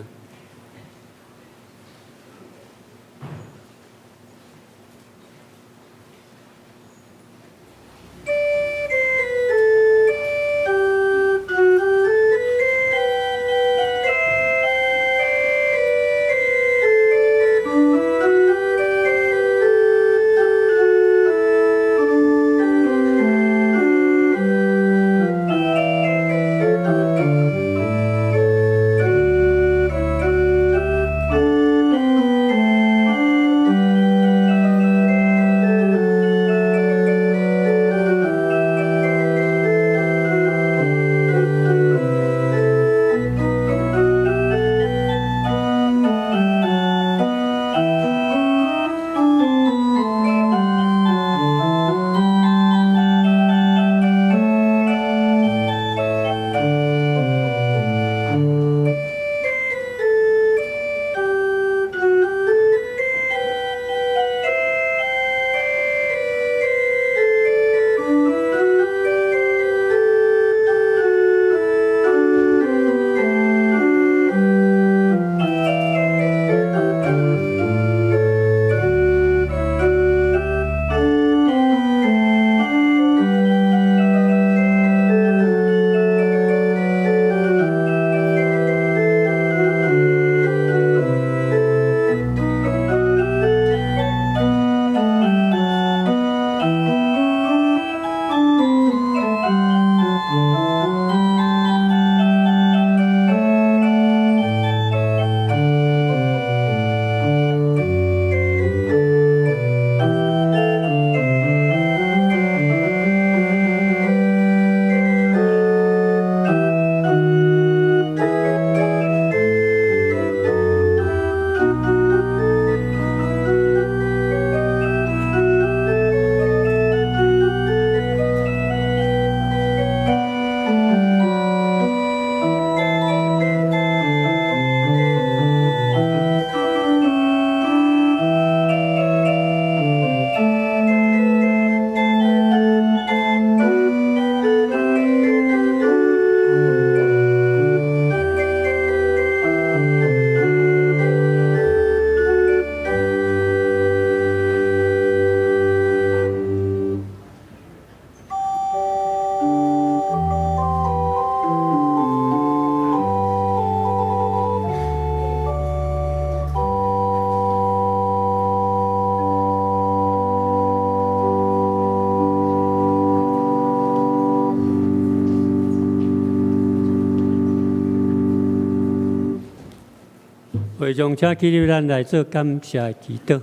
会众请起立，咱来做感谢祈祷。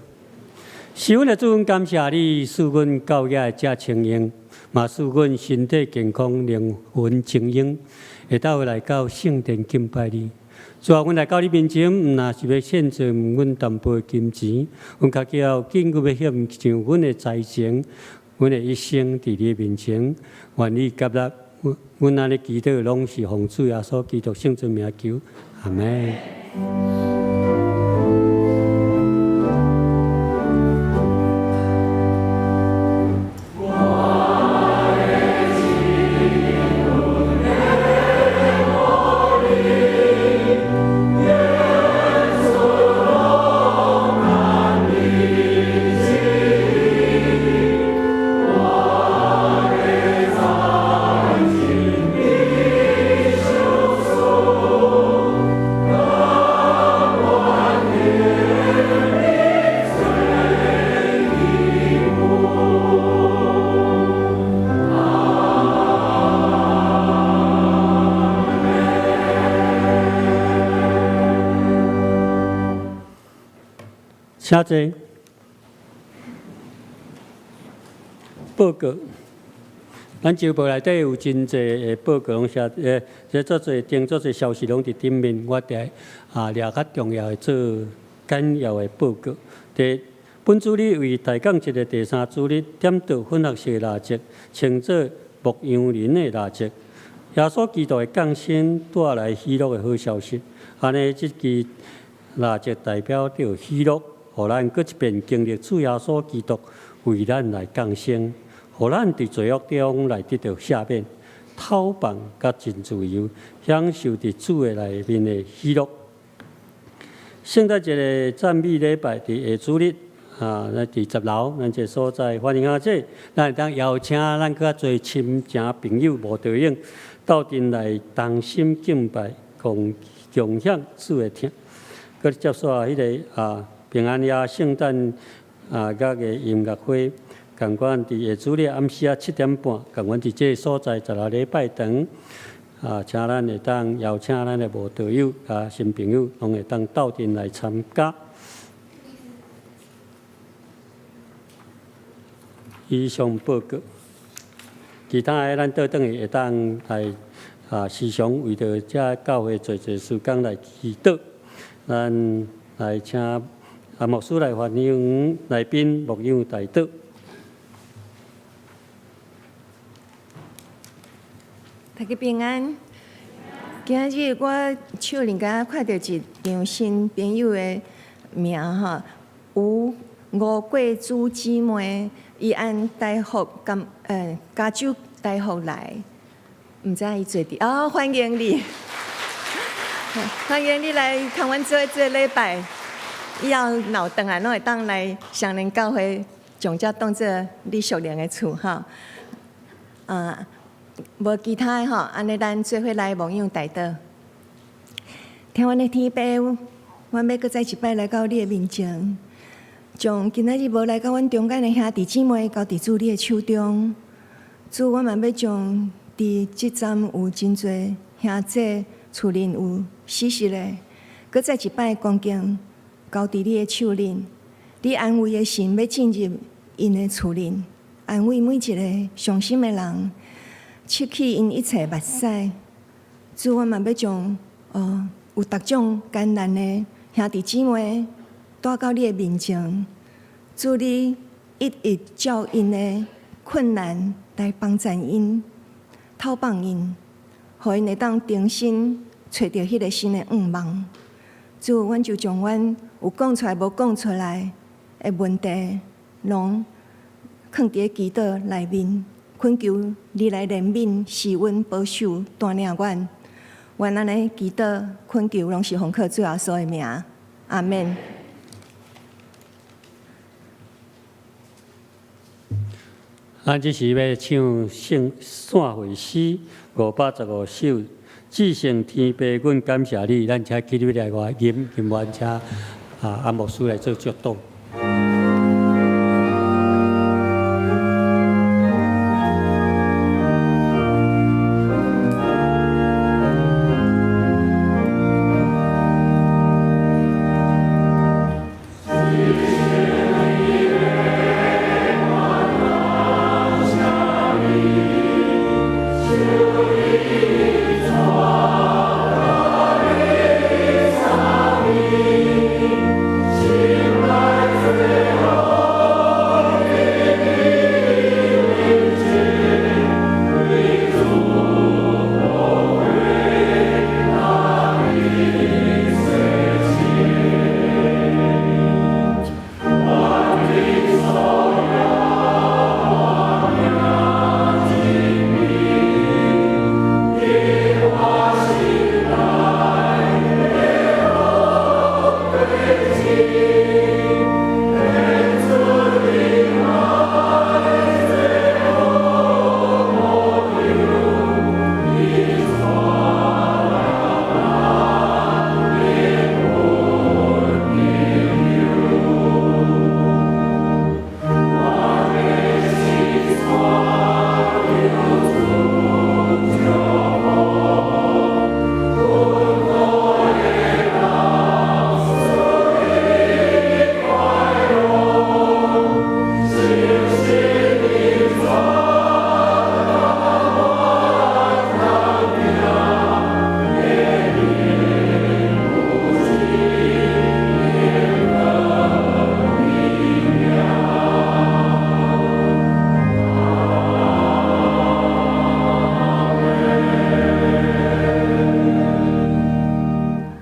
是阮的主，阮感谢你，使阮教业遮清净，嘛使阮身体健康、灵魂清净，会当来到圣殿敬拜你。主啊，阮来到你面前，毋若是要献上阮淡薄金钱，阮家己要紧急要献上阮的财前，阮的一生伫你面前，愿你接纳。阮安尼祈祷，拢是奉主耶稣基督圣尊名求，阿门。请坐。报告，咱周报内底有真侪的报告，拢写这做侪定做侪消息，拢伫顶面。我伫掠较重要的做简要的报告。第本主日为大港节的第3主日，点到粉红色的蜡烛，称作牧羊人的蜡烛。耶稣基督的降生带来喜乐的好消息。安尼，即支蜡烛代表着喜乐。互咱搁一遍经历主耶稣基督为咱来降生，互咱伫罪恶中来得到赦免、透放甲真自由，享受伫主的内面的喜乐。圣诞节的赞美礼拜伫下主日咱伫10楼咱这所在欢迎下这，咱会当邀请咱较侪亲情朋友无对应，斗阵来同心敬拜，共享主的听。佮接煞迄个平安夜圣诞甲个音乐会，共款伫下主日暗时7点半，共款伫这个所在10楼礼拜堂。请咱会当邀请咱的无道友、新朋友，拢会当斗阵来参加。以上报告，其他的咱倒转去会当来时常为着这教会做事工来祈祷。咱来请牧师来欢迎来宾牧养代祷。大家平安。今日我手里甲看到一张新朋友的名哈，吴五贵珠姊妹，伊按台福加州台福来，毋知伊做伫欢迎你，欢迎你来台湾做礼拜，以后老回来拢会当来上联教会，将这当作你属灵的厝哈，无其他吼，安尼咱做伙来牧养代祷。听阮的天父，阮要搁再一摆来到你的面前，将今仔日无来到阮中间的兄弟姊妹交伫主你的手中。主，我嘛要将伫即站有真侪兄弟厝邻有死失的，搁再一摆恭敬交伫你的手里。你安慰的神要进入因的厝里，安慰每一个伤心的人。拭去因一切目屎，主，我嘛要将有各种艰难的兄弟姊妹带到你的面前，主，你一一照因的困难来帮助因、透放因，互因会当重新找到迄个新的愿望。主，阮就将阮有讲出来无讲出来的问题，拢放伫祈祷内面。恳求你来怜悯、施恩、保守、带领阮。愿安尼祈祷、恳求，拢是奉靠主耶稣的名。阿免。咱这是要唱圣散会诗515首，至圣天父，阮感谢你。咱请起立来话吟完，请牧师来做祝祷。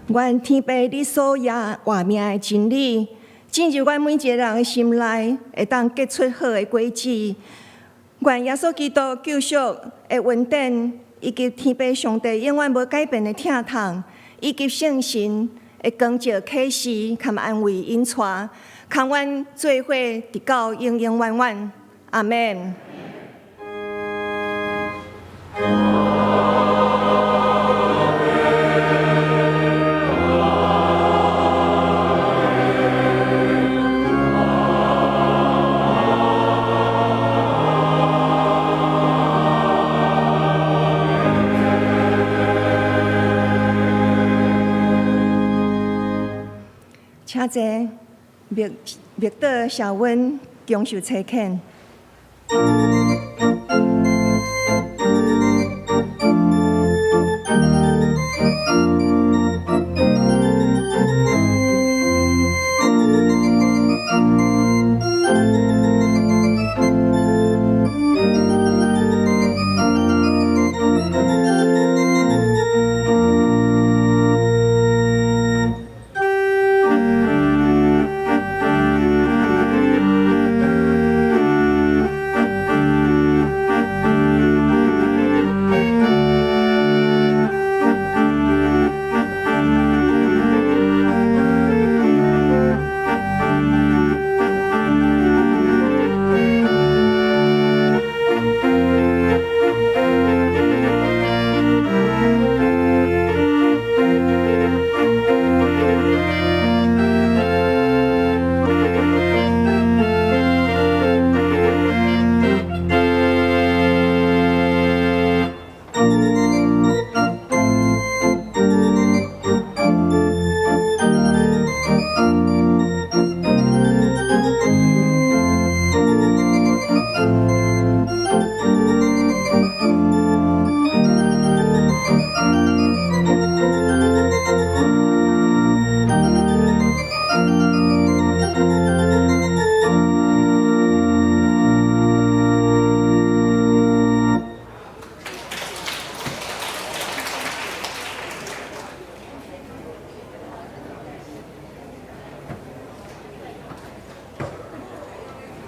愿天父你所亚活命的真理，进入阮每一个人的心内，会当结出好的果子。愿耶稣基督救赎的恩典，以及天父上帝永远无改变的疼痛，以及圣神的光照启示，含安慰引带，看阮做伙直到永永远远。阿门。请坐，密道小温，恭受差遣。